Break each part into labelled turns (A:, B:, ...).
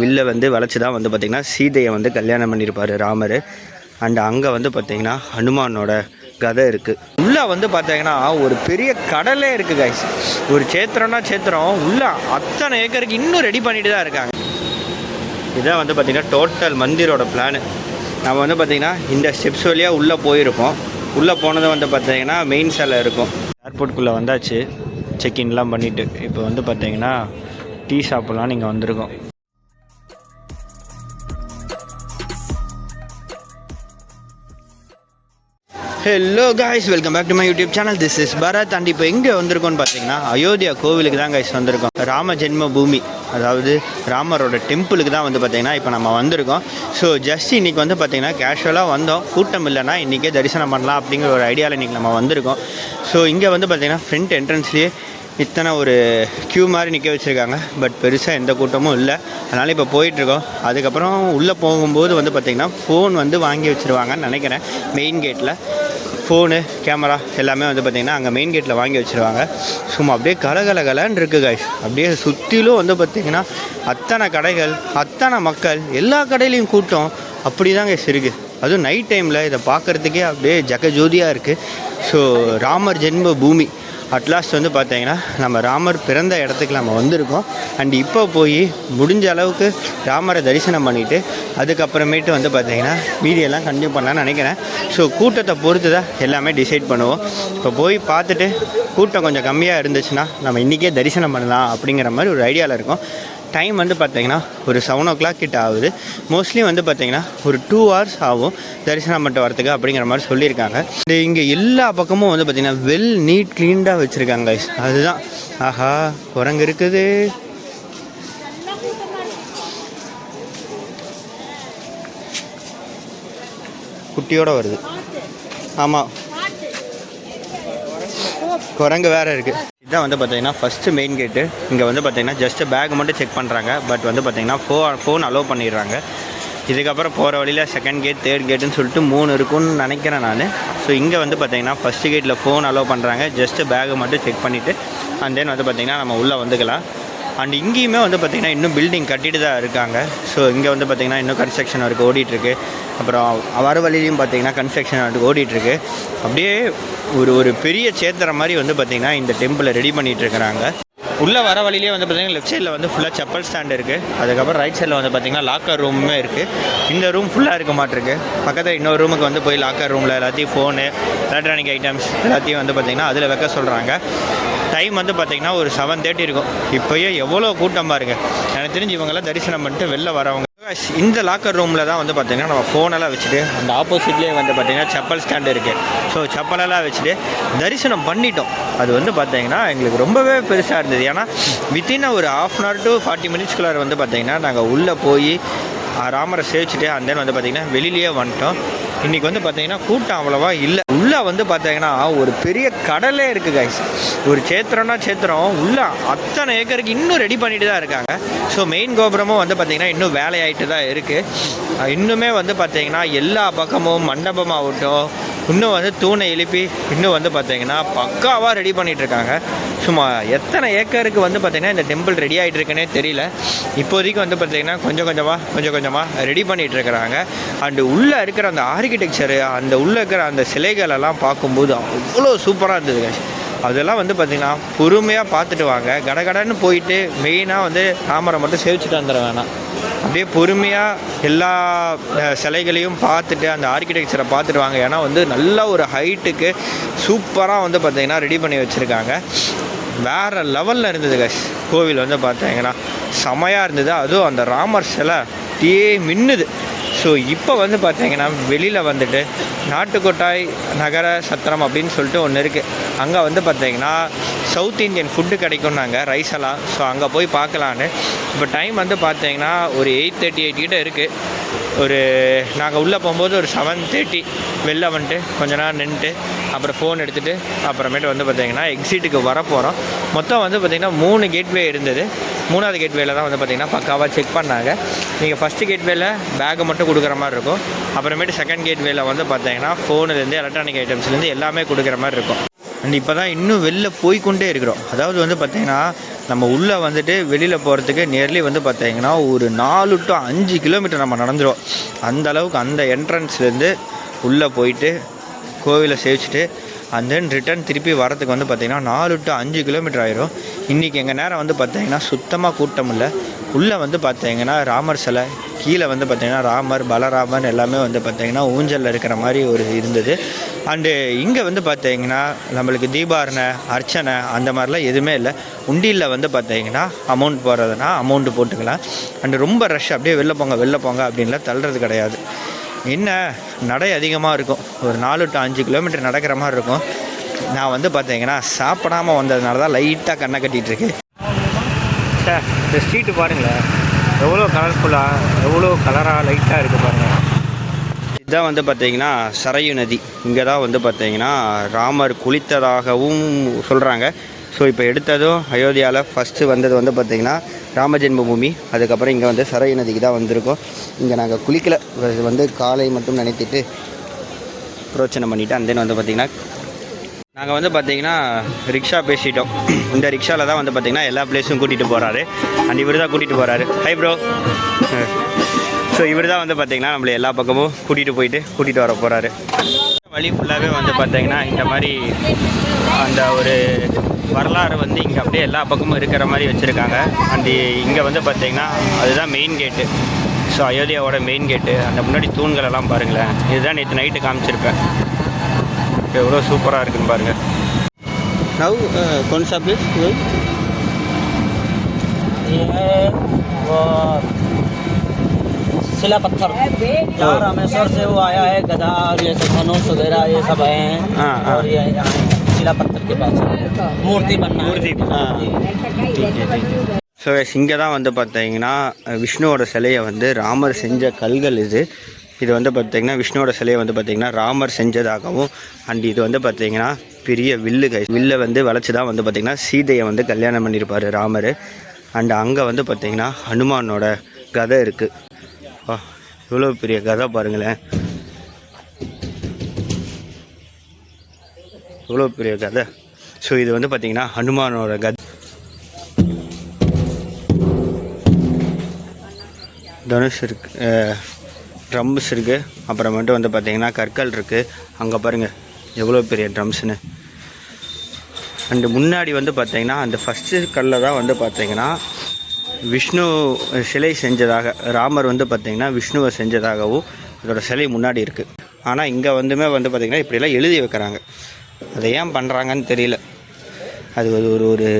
A: வில்லை வந்து வளைச்சி தான் வந்து பார்த்திங்கன்னா சீதையை வந்து கல்யாணம் பண்ணியிருப்பார் ராமர். அண்ட் அங்கே வந்து பார்த்திங்கன்னா ஹனுமானோட கதை இருக்குது. உள்ளே வந்து பார்த்திங்கன்னா ஒரு பெரிய கடலே இருக்குது கைஸ். ஒரு சேத்திரம் உள்ளே அத்தனை ஏக்கருக்கு இன்னும் ரெடி பண்ணிட்டு தான் இருக்காங்க. இதான் வந்து பார்த்திங்கன்னா டோட்டல் மந்திரோட பிளானு. நம்ம வந்து பார்த்திங்கன்னா இந்த ஸ்டெப்ஸ் வழியாக உள்ளே போயிருப்போம். உள்ளே போனது வந்து பார்த்திங்கன்னா மெயின் சாலை இருக்கும். ஏர்போர்ட்டுக்குள்ளே வந்தாச்சு, செக்இன்லாம் பண்ணிவிட்டு. இப்போ வந்து பார்த்திங்கன்னா டீ சாப்பிட்லாம் நீங்கள் வந்திருக்கோம். Hello guys, welcome back to my YouTube channel. This is Bharath. And இப்போ எங்கே வந்திருக்கோன்னு பார்த்தீங்கன்னா அயோத்தியா கோவிலுக்கு தான் கைஸ் வந்திருக்கோம். ராம ஜென்ம பூமி, அதாவது ராமரோட டெம்பிளுக்கு தான் வந்து பார்த்திங்கன்னா இப்போ நம்ம வந்திருக்கோம். ஸோ ஜஸ்ட் இன்றைக்கி வந்து பார்த்திங்கன்னா கேஷுவலாக வந்தோம். கூட்டம் இல்லைன்னா இன்றைக்கே தரிசனம் பண்ணலாம் அப்படிங்கிற ஒரு ஐடியாவில் இன்றைக்கி நம்ம வந்திருக்கோம். ஸோ இங்கே வந்து பார்த்திங்கன்னா ஃப்ரண்ட் என்ட்ரன்ஸ்லேயே இத்தனை ஒரு க்யூ மாதிரி நிற்க வச்சுருக்காங்க. பட் பெருசாக எந்த கூட்டமும் இல்லை. அதனால் இப்போ போயிட்டுருக்கோம். அதுக்கப்புறம் உள்ளே போகும்போது வந்து பார்த்திங்கன்னா ஃபோன் வந்து வாங்கி வச்சுருவாங்கன்னு நினைக்கிறேன். மெயின் கேட்டில் ஃபோனு, கேமரா எல்லாமே வந்து பார்த்திங்கன்னா அங்கே மெயின் கேட்டில் வாங்கி வச்சுருவாங்க. சும்மா அப்படியே கலகலகலன்னு இருக்குது கைஸ். அப்படியே சுற்றிலும் வந்து பார்த்திங்கன்னா அத்தனை கடைகள், அத்தனை மக்கள், எல்லா கடையிலையும் கூட்டம் அப்படி தான் கைஸ் இருக்குது. அதுவும் நைட் டைமில் இதை பார்க்குறதுக்கே அப்படியே ஜகஜோதியாக இருக்குது. ஸோ ராமர் ஜென்ம பூமி அட்லாஸ்ட் வந்து பார்த்திங்கன்னா நம்ம ராமர் பிறந்த இடத்துக்கு நம்ம வந்திருக்கோம். அண்ட் இப்போ போய் முடிஞ்ச அளவுக்கு ராமரை தரிசனம் பண்ணிவிட்டு அதுக்கப்புறமேட்டு வந்து பார்த்திங்கன்னா மீதியெல்லாம் கண்டினியூ பண்ணலான்னு நினைக்கிறேன். ஸோ கூட்டத்தை பொறுத்து தான் எல்லாமே டிசைட் பண்ணுவோம். இப்போ போய் பார்த்துட்டு கூட்டம் கொஞ்சம் கம்மியாக இருந்துச்சுன்னா நம்ம இன்றைக்கே தரிசனம் பண்ணலாம் அப்படிங்கிற மாதிரி ஒரு ஐடியாவில் இருக்கும். டைம் வந்து பார்த்திங்கன்னா ஒரு 7 o'clock கிட்ட ஆகுது. மோஸ்ட்லி வந்து பார்த்திங்கன்னா ஒரு 2 hours ஆகும் தரிசனம் பண்ணிட்டு வரத்துக்கு அப்படிங்கிற மாதிரி சொல்லியிருக்காங்க. இங்கே எல்லா பக்கமும் வந்து பார்த்திங்கன்னா வெல் நீட் க்ளீன்டாக வச்சுருக்காங்க கைஸ். அதுதான், ஆஹா குரங்கு இருக்குது. குட்டியோடு வருது. ஆமாம், குரங்கு வேறு இருக்குது. இதுதான் வந்து பார்த்திங்கன்னா ஃபஸ்ட்டு மெயின் கேட்டு. இங்கே வந்து பார்த்திங்கன்னா ஜஸ்ட்டு பேக் மட்டும் செக் பண்ணுறாங்க. பட் வந்து பார்த்திங்கன்னா ஃபோன் அலோவ் பண்ணிடுறாங்க. இதுக்கப்புறம் போகிற வழியில் செகண்ட் கேட், தேர்ட் கேட்டுன்னு சொல்லிட்டு 3 இருக்குன்னு நினைக்கிறேன் நான். ஸோ இங்கே வந்து பார்த்திங்கன்னா ஃபஸ்ட்டு கேட்டில் ஃபோன் அலோவ் பண்ணுறாங்க. ஜஸ்ட்டு பேக்கை மட்டும் செக் பண்ணிவிட்டு அண்ட் தென் வந்து பார்த்திங்கன்னா நம்ம உள்ளே வந்துக்கலாம். அண்ட் இங்கேயுமே வந்து பார்த்திங்கன்னா இன்னும் பில்டிங் கட்டிட்டு தான் இருக்காங்க. ஸோ இங்கே வந்து பார்த்திங்கன்னா இன்னும் கன்ஸ்ட்ரக்ஷன் ஒர்க் ஓடிட்டுருக்கு. அப்புறம் வர வழியிலையும் பார்த்திங்கன்னா கன்ஸ்ட்ரக்ஷன் ஒர்க் ஓடிட்டுருக்கு. அப்படியே ஒரு பெரிய சேத்திரம் மாதிரி வந்து பார்த்திங்கன்னா இந்த டெம்பிளை ரெடி பண்ணிகிட்ருக்குறாங்க. உள்ளே வர வழியிலே வந்து பார்த்திங்கன்னா லெஃப்ட் சைடில் வந்து ஃபுல்லாக செப்பல் ஸ்டாண்ட் இருக்குது. அதுக்கப்புறம் ரைட் சைடில் வந்து பார்த்திங்கன்னா லாக்கர் ரூமுமே இருக்குது. இந்த ரூம் ஃபுல்லாக இருக்க மாட்டிருக்கு. பக்கத்தில் இன்னொரு ரூமுக்கு வந்து போய் லாக்கர் ரூமில் எல்லாத்தையும் ஃபோனு, எலக்ட்ரானிக் ஐட்டம்ஸ் எல்லாத்தையும் வந்து பார்த்திங்கன்னா அதில் வைக்க சொல்கிறாங்க. டைம் வந்து பார்த்திங்கன்னா ஒரு 7:30 இருக்கும். இப்போயே எவ்வளோ கூட்டம் பாருங்க. எனக்கு தெரிஞ்சு இவங்கெல்லாம் தரிசனம் பண்ணிட்டு வெளில வரவங்க. இந்த லாக்கர் ரூமில் தான் வந்து பார்த்திங்கன்னா நம்ம ஃபோனெல்லாம் வச்சுட்டு அந்த ஆப்போசிட்லேயே வந்து பார்த்திங்கன்னா செப்பல் ஸ்டாண்டு இருக்குது. ஸோ செப்பலெல்லாம் வச்சுட்டு தரிசனம் பண்ணிட்டோம். அது வந்து பார்த்திங்கன்னா எங்களுக்கு ரொம்பவே பெருசாக இருந்தது. ஏன்னா வித்தின் ஒரு 1/2 hour to 40 minutes வந்து பார்த்திங்கன்னா நாங்கள் உள்ளே போய் ராமரை சேவிச்சுட்டு அந்த வந்து பார்த்திங்கன்னா வெளியிலேயே வந்துட்டோம். இன்றைக்கி வந்து பார்த்திங்கன்னா கூட்டம் அவ்வளோவா இல்லை. உள்ளே வந்து பார்த்திங்கன்னா ஒரு பெரிய கடலே இருக்குது கைஸ். ஒரு சேத்திரம் உள்ளே அத்தனை ஏக்கருக்கு இன்னும் ரெடி பண்ணிட்டு தான் இருக்காங்க. ஸோ மெயின் கோபுரமும் வந்து பார்த்திங்கன்னா இன்னும் வேலையாயிட்டு தான் இருக்குது. இன்னுமே வந்து பார்த்திங்கன்னா எல்லா பக்கமும் மண்டபமாகட்டும் இன்னும் வந்து தூணை எழுப்பி இன்னும் வந்து பார்த்திங்கன்னா பக்காவாக ரெடி பண்ணிகிட்ருக்காங்க. சும்மா எத்தனை ஏக்கருக்கு வந்து பார்த்திங்கன்னா இந்த டெம்பிள் ரெடி ஆகிட்டு இருக்குன்னே தெரியல. இப்போதைக்கு வந்து பார்த்திங்கன்னா கொஞ்சம் கொஞ்சமாக ரெடி பண்ணிகிட்ருக்குறாங்க. அண்டு உள்ளே இருக்கிற அந்த ஆர்கிடெக்சரு, அந்த உள்ளே இருக்கிற அந்த சிலைகளெல்லாம் பார்க்கும்போது அவ்வளோ சூப்பராக இருந்ததுங்க. அதெல்லாம் வந்து பார்த்திங்கன்னா பொறுமையாக பார்த்துட்டு வாங்க. கடகடன்னு போயிட்டு மெயினாக வந்து ராமரை மட்டும் சேவிச்சுட்டு வந்துட வேணாம். அப்படியே பொறுமையாக எல்லா சிலைகளையும் பார்த்துட்டு அந்த ஆர்கிடெக்சரை பார்த்துட்டு வாங்க. ஏன்னா வந்து நல்ல ஒரு ஹைட்டுக்கு சூப்பராக வந்து பார்த்திங்கன்னா ரெடி பண்ணி வச்சுருக்காங்க. வேறு லெவலில் இருந்தது கைஸ். கோவில் வந்து பார்த்திங்கன்னா செமையாக இருந்தது. அதுவும் அந்த ராமர் சிலை மின்னுது. ஸோ இப்போ வந்து பார்த்திங்கன்னா வெளியில் வந்துட்டு நாட்டுக்கொட்டாய் நகர சத்திரம் அப்படின்னு சொல்லிட்டு ஒன்று இருக்குது. அங்கே வந்து பார்த்திங்கன்னா சவுத் இந்தியன் ஃபுட்டு கிடைக்கும் நாங்கள் ரைஸ் எல்லாம். ஸோ அங்கே போய் பார்க்கலான்னு. இப்போ டைம் வந்து பார்த்திங்கன்னா ஒரு 8:38 கிட்ட இருக்குது. நாங்கள் உள்ளே போகும்போது ஒரு 7:30 வெளில வந்துட்டு கொஞ்ச நேரம் நின்றுட்டு அப்புறம் ஃபோன் எடுத்துகிட்டு அப்புறமேட்டு வந்து பார்த்திங்கன்னா எக்ஸிட்டுக்கு வரப்போகிறோம். மொத்தம் வந்து பார்த்திங்கன்னா 3 கேட்வே இருந்தது. 3வது கேட்வேல தான் வந்து பார்த்திங்கன்னா பக்காவாக செக் பண்ணாங்க. நீங்கள் ஃபஸ்ட்டு கேட்வேல பேக்கை மட்டும் கொடுக்குற மாதிரி இருக்கும். அப்புறமேட்டு செகண்ட் கேட்வேல வந்து பார்த்திங்கன்னா ஃபோனுலேருந்து எலக்ட்ரானிக் ஐட்டம்ஸ்லேருந்து எல்லாமே கொடுக்குற மாதிரி இருக்கும். அண்ட் இப்போ தான் இன்னும் வெளில போய்கொண்டே இருக்கிறோம். அதாவது வந்து பார்த்திங்கன்னா நம்ம உள்ளே வந்துட்டு வெளியில் போகிறதுக்கு நியர்லி வந்து பார்த்தீங்கன்னா ஒரு 4 to 5 கிலோமீட்டர் நம்ம நடந்துடும். அந்த அளவுக்கு அந்த என்ட்ரன்ஸ்லேருந்து உள்ளே போயிட்டு கோவிலை சேவிச்சுட்டு அண்ட் தென் ரிட்டன் திருப்பி வரத்துக்கு வந்து பார்த்திங்கன்னா 4 to 5 கிலோமீட்டர் ஆயிரும். இன்றைக்கி எங்கள் நேரம் வந்து பார்த்திங்கன்னா சுத்தமாக கூட்டம் இல்லை. உள்ளே வந்து பார்த்திங்கன்னா ராமர் சிலை, கீழே வந்து பார்த்திங்கன்னா ராமர் பலராமர் எல்லாமே வந்து பார்த்திங்கன்னா ஊஞ்சலில் இருக்கிற மாதிரி ஒரு இருந்தது. அண்டு இங்கே வந்து பார்த்திங்கன்னா நம்மளுக்கு தீபாரணை அர்ச்சனை அந்த மாதிரிலாம் எதுவுமே இல்லை. உண்டியில் வந்து பார்த்திங்கன்னா அமௌண்ட் போடுறதுனா அமௌண்ட்டு போட்டுக்கலாம். அண்டு ரொம்ப ரஷ் அப்படியே வெளில போங்க அப்படின்லாம் தள்ளுறது கிடையாது. என்ன நடை அதிகமாக இருக்கும், ஒரு 4 to 5 கிலோமீட்டர் நடக்கிற மாதிரி இருக்கும். நான் வந்து பார்த்தீங்கன்னா சாப்பிடாமல் வந்ததுனால தான் லைட்டாக கண்ணை கட்டிகிட்ருக்கு. சார் இந்த ஸ்ட்ரீட்டு பாருங்களேன், எவ்வளோ கலர்ஃபுல்லாக எவ்வளோ கலராக லைட்டாக இருக்குது பாருங்கள். இதுதான் வந்து பார்த்திங்கன்னா சரையு நதி. இங்கே தான் வந்து பார்த்திங்கன்னா ராமர் குளித்ததாகவும் சொல்கிறாங்க. ஸோ இப்போ எடுத்ததும் அயோத்தியாவில் ஃபஸ்ட்டு வந்தது வந்து பார்த்திங்கன்னா ராம ஜென்மபூமி. அதுக்கப்புறம் இங்கே வந்து சரையு நதிக்கு தான் வந்திருக்கோம். இங்கே நாங்கள் குளிக்கலை, வந்து காலை மட்டும் நினைத்திட்டு பிரோச்சனை பண்ணிவிட்டு அந்த வந்து பார்த்திங்கன்னா நாங்கள் வந்து பார்த்திங்கன்னா ரிக்ஷா பேசிட்டோம். இந்த ரிக்ஷாவில் தான் வந்து பார்த்திங்கன்னா எல்லா பிளேஸும் கூட்டிகிட்டு போகிறாரு. அண்ட் இவர் தான் கூட்டிகிட்டு போகிறாரு. Hi bro. ஸோ இவர் தான் வந்து பார்த்திங்கன்னா நம்மளை எல்லா பக்கமும் கூட்டிகிட்டு வர போகிறாரு. வழி ஃபுல்லாகவே வந்து பார்த்திங்கன்னா இந்த மாதிரி அந்த ஒரு வரலாறு வந்து இங்கே அப்படியே எல்லா பக்கமும் இருக்கிற மாதிரி வச்சுருக்காங்க. அண்டு இங்கே வந்து பார்த்திங்கன்னா அதுதான் மெயின் கேட்டு. ஸோ அயோத்தியாவோட மெயின் கேட்டு. அந்த முன்னாடி தூண்களெல்லாம் பாருங்களேன். இதுதான் நேற்று நைட்டு காமிச்சிருப்பேன். எவ்வளோ சூப்பராக இருக்குன்னு பாருங்கள். நவ் கொன்சா பிளேஸ்
B: शिला पत्थर जहाँ रामेश्वर से वो आया है, गदा और ये सब धनुष वगैरह ये सब हैं. और ये शिला पत्थर के पास मूर्ति बनना मूर्ति.
A: ஸோ இங்கே தான் வந்து பார்த்தீங்கன்னா விஷ்ணுவோட சிலையை வந்து ராமர் செஞ்ச கல்கள் இது வந்து பார்த்திங்கன்னா விஷ்ணுவோட சிலையை வந்து பார்த்திங்கன்னா ராமர் செஞ்சதாகவும் அண்ட் இது வந்து பார்த்திங்கன்னா பெரிய வில்லை வந்து வளைச்சி தான் வந்து பார்த்திங்கன்னா சீதையை வந்து கல்யாணம் பண்ணியிருப்பார் ராமர். அண்ட் அங்கே வந்து பார்த்திங்கன்னா ஹனுமானோட கதை இருக்குது. இவ்வளோ பெரிய கதை பாருங்களேன், இவ்வளோ பெரிய கதை. ஸோ இது வந்து பார்த்திங்கன்னா ஹனுமானோட கதை. தனுஷ் இருக்குது, ட்ரம்ஸ் இருக்குது, அப்புறமேட்டு வந்து பார்த்திங்கன்னா கற்கள் இருக்குது. அங்கே பாருங்கள் எவ்வளோ பெரிய ட்ரம்ஸ்னு. அண்டு முன்னாடி வந்து பார்த்திங்கன்னா அந்த ஃபஸ்ட்டு கல்லில் தான் வந்து பார்த்திங்கன்னா விஷ்ணு சிலை செஞ்சதாக ராமர் வந்து பார்த்திங்கன்னா விஷ்ணுவை செஞ்சதாகவும் அதோட சிலை முன்னாடி இருக்குது. ஆனால் இங்கே வந்துமே வந்து பார்த்திங்கன்னா இப்படிலாம் எழுதி வைக்கிறாங்க. அதை ஏன் பண்ணுறாங்கன்னு தெரியல. அது ஒரு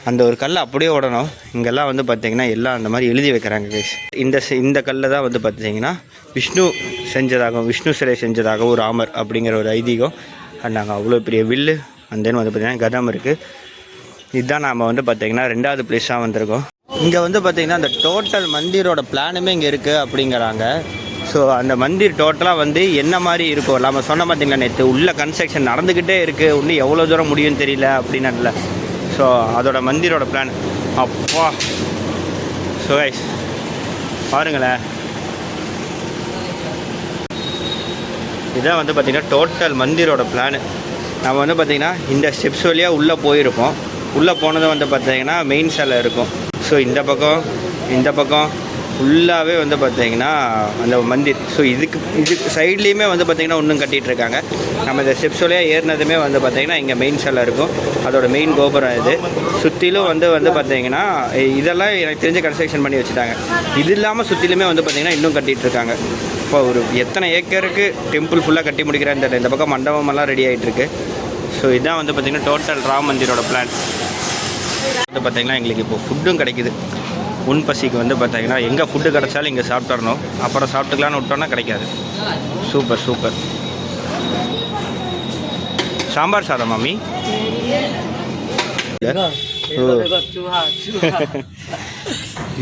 A: அந்த ஒரு கல்லை அப்படியே ஓடணும். இங்கெல்லாம் வந்து பார்த்திங்கன்னா எல்லாம் அந்த மாதிரி எழுதி வைக்கிறாங்க கைஸ். இந்த கல்லை தான் வந்து பார்த்திங்கன்னா விஷ்ணு செஞ்சதாகவும் விஷ்ணு சிலை செஞ்சதாகவும் ராமர் அப்படிங்கிற ஒரு ஐதீகம். அண்ட் நாங்கள் அவ்வளோ பெரிய வில்லு அந்த வந்து பார்த்திங்கன்னா கதம் இருக்குது. இதுதான் நாம் வந்து பார்த்திங்கன்னா 2வது பிளேஸாக வந்திருக்கோம். இங்கே வந்து பார்த்திங்கன்னா அந்த டோட்டல் மந்திரோட பிளானுமே இங்கே இருக்குது அப்படிங்கிறாங்க. ஸோ அந்த மந்திர் டோட்டலாக வந்து என்ன மாதிரி இருக்கும், நம்ம சொன்ன பார்த்திங்கன்னா நேற்று உள்ள கன்ஸ்ட்ரக்ஷன் நடந்துக்கிட்டே இருக்குது, இன்னும் எவ்வளோ தூரம் முடியும்னு தெரியல அப்படின்னு. ஸோ அதோட மந்திரோட பிளான் அப்பா. ஸோ கைஸ் பாருங்களேன், இதான் வந்து பார்த்திங்கன்னா டோட்டல் மந்திரோட பிளானு. நம்ம வந்து பார்த்திங்கன்னா இந்த ஸ்டெப்ஸ் வழியாக உள்ளே போயிருப்போம். உள்ளே போனதும் வந்து பார்த்திங்கன்னா மெயின் சிலை இருக்கும். ஸோ இந்த பக்கம் ஃபுல்லாகவே வந்து பார்த்திங்கன்னா அந்த மந்திர். ஸோ இதுக்கு சைட்லேயுமே வந்து பார்த்திங்கன்னா இன்னும் கட்டிகிட்ருக்காங்க. நம்ம இந்த ஸ்டெப்ஸ் வழியாக ஏறினதுமே வந்து பார்த்திங்கன்னா இங்கே மெயின் சிலை இருக்கும். அதோட மெயின் கோபுரம் இது. சுற்றிலும் வந்து பார்த்திங்கன்னா இதெல்லாம் எனக்கு தெரிஞ்ச கன்ஸ்ட்ரக்ஷன் பண்ணி வச்சுட்டாங்க. இது இல்லாமல் சுற்றிலுமே வந்து பார்த்திங்கன்னா இன்னும் கட்டிகிட்ருக்காங்க. இப்போ ஒரு எத்தனை ஏக்கருக்கு டெம்பிள் ஃபுல்லாக கட்டி முடிக்கிறான்னு தெரியல. இந்த பக்கம் மண்டபமெல்லாம் ரெடி ஆகிட்டுருக்கு. ஸோ இதுதான் வந்து பார்த்திங்கன்னா டோட்டல் ராம் மந்திரோட பிளான். வந்து பார்த்திங்கன்னா எங்களுக்கு இப்போ ஃபுட்டும் கிடைக்குது. உன் பசிக்கு வந்து பார்த்திங்கன்னா எங்கே ஃபுட்டு கிடச்சாலும் இங்கே சாப்பிட்றணும். அப்புறம் சாப்பிட்டுக்கலான்னு விட்டோன்னா கிடைக்காது. சூப்பர். சாம்பார் சாதம் மாமி.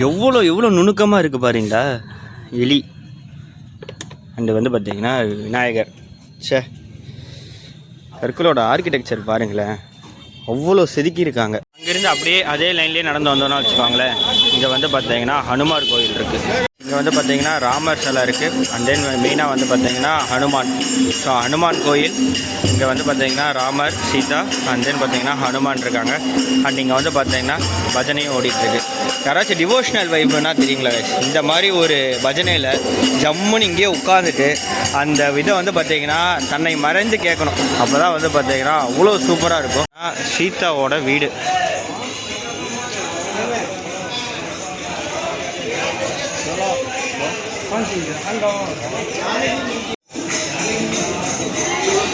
A: எவ்வளோ நுணுக்கமாக இருக்குது பாருங்களா எலி. அண்டு வந்து பார்த்திங்கன்னா விநாயகர். சர்க்கிளோட ஆர்கிடெக்சர் பாருங்களேன், அவ்வளோ செதுக்கியிருக்காங்க. அங்கேருந்து அப்படியே அதே லைன்லேயே நடந்து வந்தோன்னா வச்சுக்கோங்களேன், இங்கே வந்து பார்த்தீங்கன்னா ஹனுமார் கோயில் இருக்குது. இங்கே வந்து பார்த்தீங்கன்னா ராமர் சிலை இருக்குது. அண்ட் தென் மெயினாக வந்து பார்த்தீங்கன்னா ஹனுமான். ஸோ ஹனுமான் கோயில் இங்கே வந்து பார்த்தீங்கன்னா ராமர், சீதா அண்ட் தென் பார்த்தீங்கன்னா ஹனுமான் இருக்காங்க. அண்ட் இங்கே வந்து பார்த்தீங்கன்னா பஜனையும் ஓடிட்டுருக்கு. யாராச்சும் டிவோஷனல் வைப்புன்னா தெரியுங்களா guys? இந்த மாதிரி ஒரு பஜனையில் ஜம்முன்னு இங்கேயே உட்காந்துட்டு அந்த இதை வந்து பார்த்தீங்கன்னா தன்னை மறைந்து கேட்கணும். அப்போ தான் வந்து பார்த்தீங்கன்னா அவ்வளோ சூப்பராக இருக்கும். சீதாவோட வீடு.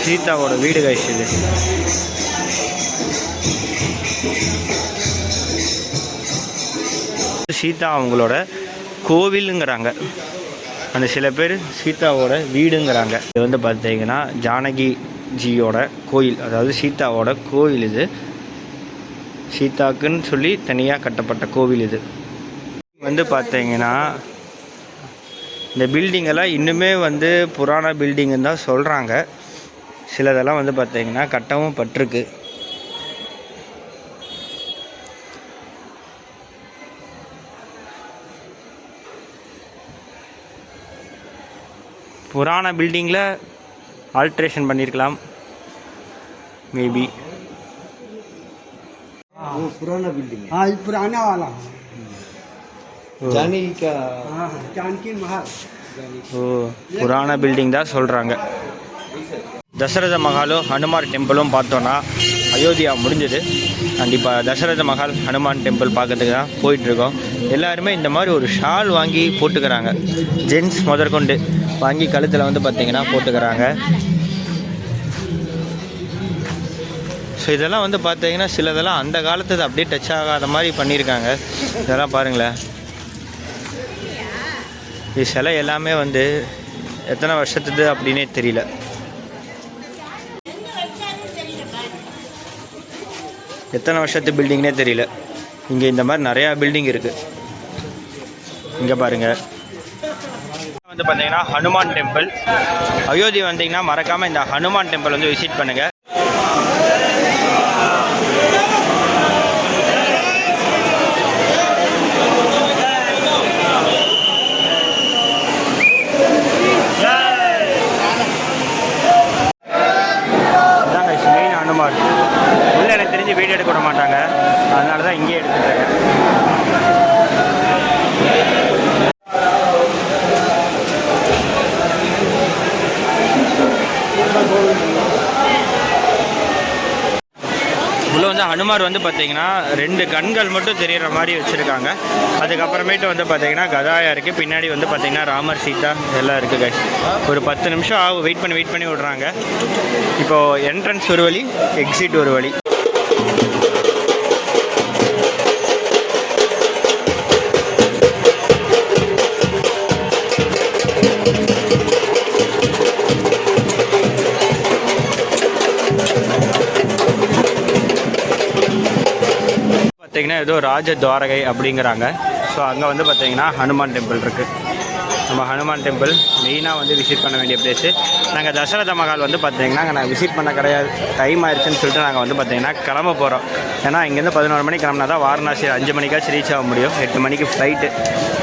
A: சீதாவோட வீடு கைஸ் இது. சீதா அவங்களோட கோவிலுங்கிறாங்க. அந்த சில பேர் சீதாவோட வீடுங்கிறாங்க. இது வந்து பார்த்தீங்கன்னா ஜானகிஜியோட கோயில், அதாவது சீதாவோட கோயில் இது. சீதாக்குன்னு சொல்லி தனியாக கட்டப்பட்ட கோவில் இது. வந்து பார்த்தீங்கன்னா இந்த பில்டிங்கெல்லாம் இன்னுமே வந்து புராண பில்டிங்குன்னு தான் சொல்கிறாங்க. சிலதெல்லாம் வந்து பார்த்தீங்கன்னா கட்டவும் பட்டிருக்கு. புராண பில்டிங்கில் ஆல்ட்ரேஷன் பண்ணியிருக்கலாம் மேபி.
C: पुराना बिल्डिंग हाँ पुराना वाला जानकी महल.
A: ஓ புராண பில்டிங் தான் சொல்கிறாங்க. தசரத மஹாலும் ஹனுமான் டெம்பிளும் பார்த்தோன்னா அயோத்தியா முடிஞ்சது. கண்டிப்பாக தசரத மஹால் ஹனுமான் டெம்பிள் பார்க்கறதுக்கு தான் போயிட்டுருக்கோம். எல்லாருமே இந்த மாதிரி ஒரு ஷால் வாங்கி போட்டுக்கிறாங்க. ஜென்ஸ் முதற்கொண்டு வாங்கி கழுத்தில் வந்து பார்த்திங்கன்னா போட்டுக்கிறாங்க. ஸோ இதெல்லாம் வந்து பார்த்தீங்கன்னா சிலதெல்லாம் அந்த காலத்து அப்படியே டச் ஆகாத மாதிரி பண்ணியிருக்காங்க. இதெல்லாம் பாருங்களேன். இது சிலை எல்லாமே வந்து எத்தனை வருஷத்துது அப்படின்னே தெரியல. எத்தனை வருஷத்து பில்டிங்னே தெரியல. இங்கே இந்த மாதிரி நிறையா பில்டிங் இருக்குது. இங்கே பாருங்கள். வந்து பார்த்தீங்கன்னா ஹனுமான் டெம்பிள். அயோத்தி வந்தீங்கன்னா மறக்காமல் இந்த ஹனுமான் டெம்பிள் வந்து விசிட் பண்ணுங்கள். உள்ள எனக்கு தெரிஞ்சு வீடியோ எடுக்க விட மாட்டாங்க, அதனால தான் இங்கேயே எடுத்துட்டாங்க. உள்ள வந்து ஹனுமார் வந்து பார்த்தீங்கன்னா 2 கண்கள் மட்டும் தெரிகிற மாதிரி வச்சுருக்காங்க. அதுக்கப்புறமேட்டு வந்து பார்த்தீங்கன்னா கதாயா இருக்குது. பின்னாடி வந்து பார்த்தீங்கன்னா ராமர், சீதா எல்லாம் இருக்குது கைஸ். ஒரு 10 நிமிஷம் ஆகும். வெயிட் பண்ணி விட்றாங்க. இப்போது என்ட்ரன்ஸ் ஒரு வழி, எக்ஸிட் ஒரு வழி. பார்த்தீங்கன்னா ஏதோ ராஜத்வாரகை அப்படிங்கிறாங்க. ஸோ அங்கே வந்து பார்த்தீங்கன்னா ஹனுமான் டெம்பிள் இருக்குது. நம்ம ஹனுமான் டெம்பிள் மெயினாக வந்து விசிட் பண்ண வேண்டிய பிளேஸு. நாங்கள் தசரத மஹால் வந்து பார்த்தீங்கன்னா நான் விசிட் பண்ண கிடையாது, டைம் ஆயிடுச்சுன்னு சொல்லிட்டு நாங்கள் வந்து பார்த்தீங்கன்னா கிளம்ப போகிறோம். ஏன்னா இங்கேருந்து 11 மணிக்கு கிளம்புனா தான் வாரணாசி 5 மணிக்காச்சும் ரீச் ஆக முடியும். 8 மணிக்கு ஃப்ளைட்டு.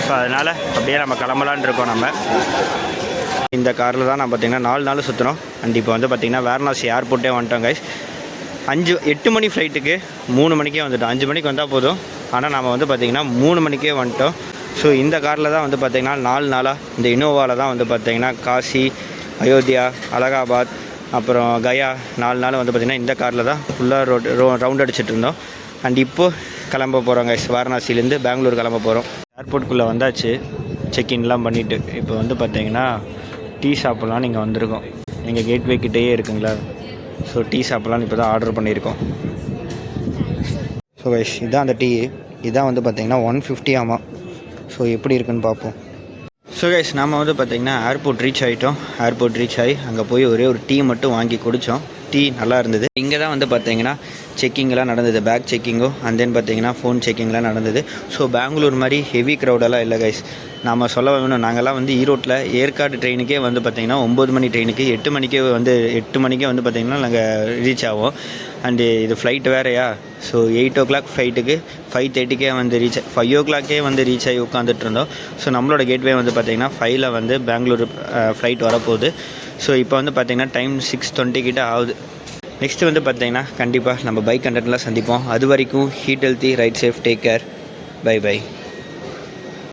A: ஸோ அதனால் அப்படியே நம்ம கிளம்பலான் இருக்கோம். நம்ம இந்த காரில் தான் நான் பார்த்தீங்கன்னா 4 நாள் சுற்றுறோம். அண்ட் இப்போ வந்து பார்த்தீங்கன்னா வாரணாசி ஏர்போர்ட்டே வந்துட்டோம் கைஸ். 8 மணி ஃப்ளைட்டுக்கு 3 மணிக்கே வந்துட்டோம். 5 மணிக்கு வந்தால் போதும், ஆனால் நம்ம வந்து பார்த்திங்கன்னா 3 மணிக்கே வந்துட்டோம். ஸோ இந்த காரில் தான் வந்து பார்த்திங்கன்னா 4 நாளாக இந்த இனோவாவில் தான் வந்து பார்த்திங்கன்னா காசி, அயோத்தியா, அலகாபாத், அப்புறம் கயா 4 நாள் வந்து பார்த்திங்கன்னா இந்த காரில் தான் ஃபுல்லாக ரவுண்ட் அடிச்சுட்டு இருந்தோம். அண்ட் இப்போது கிளம்ப போகிறோங்க. வாரணாசிலேருந்து பெங்களூர் கிளம்ப போகிறோம். ஏர்போர்ட்டுக்குள்ளே வந்தாச்சு, செக்இன்லாம் பண்ணிவிட்டு. இப்போ வந்து பார்த்திங்கன்னா டீ சாப்பிட்லான்னு இங்கே வந்திருக்கோம். எங்கள் கேட்வே கிட்டேயே இருக்குங்களா. ஸோ டீ சாப்பிட்லான்னு இப்போ தான் ஆர்டர் பண்ணியிருக்கோம். ஸோ கைஸ் இதான் அந்த டீ. இதான் வந்து பார்த்திங்கன்னா 150 ஆமாம். ஸோ எப்படி இருக்குன்னு பார்ப்போம். ஸோ கைஸ் நம்ம வந்து பார்த்திங்கன்னா ஏர்போர்ட் ரீச் ஆகிட்டோம். ஏர்போர்ட் ரீச் ஆகி அங்கே போய் ஒரே ஒரு டீ மட்டும் வாங்கி குடித்தோம். டீ நல்லா இருந்தது. இங்கே தான் வந்து பார்த்திங்கன்னா செக்கிங்லாம் நடந்தது, பேக் செக்கிங்கோ அண்ட் தென் பார்த்தீங்கன்னா ஃபோன் செக்கிங்லாம் நடந்தது. ஸோ பெங்களூர் மாதிரி ஹெவி க்ரௌடெல்லாம் இல்லை கைஸ். நம்ம சொல்ல வேணும், நாங்கள்லாம் வந்து ஈரோட்டில் ஏற்காடு ட்ரெயினுக்கே வந்து பார்த்திங்கன்னா 9 மணி ட்ரெயினுக்கு 8 மணிக்கே வந்து பார்த்திங்கன்னா நாங்கள் ரீச் ஆவோம். அண்டு இது ஃப்ளைட் வேறையா, ஸோ 8 o'clock ஃப்ளைட்டுக்கு 5:30 வந்து 5 o'clock வந்து ரீச் ஆகி உட்காந்துட்டு இருந்தோம். ஸோ நம்மளோட கேட்வே வந்து பார்த்திங்கன்னா 5ல் வந்து பெங்களூர் ஃப்ளைட் வரப்போகுது. ஸோ இப்போ வந்து பார்த்திங்கன்னா டைம் 6:20 கிட்ட ஆகுது. நெக்ஸ்ட்டு வந்து பார்த்திங்கன்னா கண்டிப்பாக நம்ம பைக் கண்டென்ட்லாம் சந்திப்போம். அது வரைக்கும் eat healthy, ride safe, take care, bye by.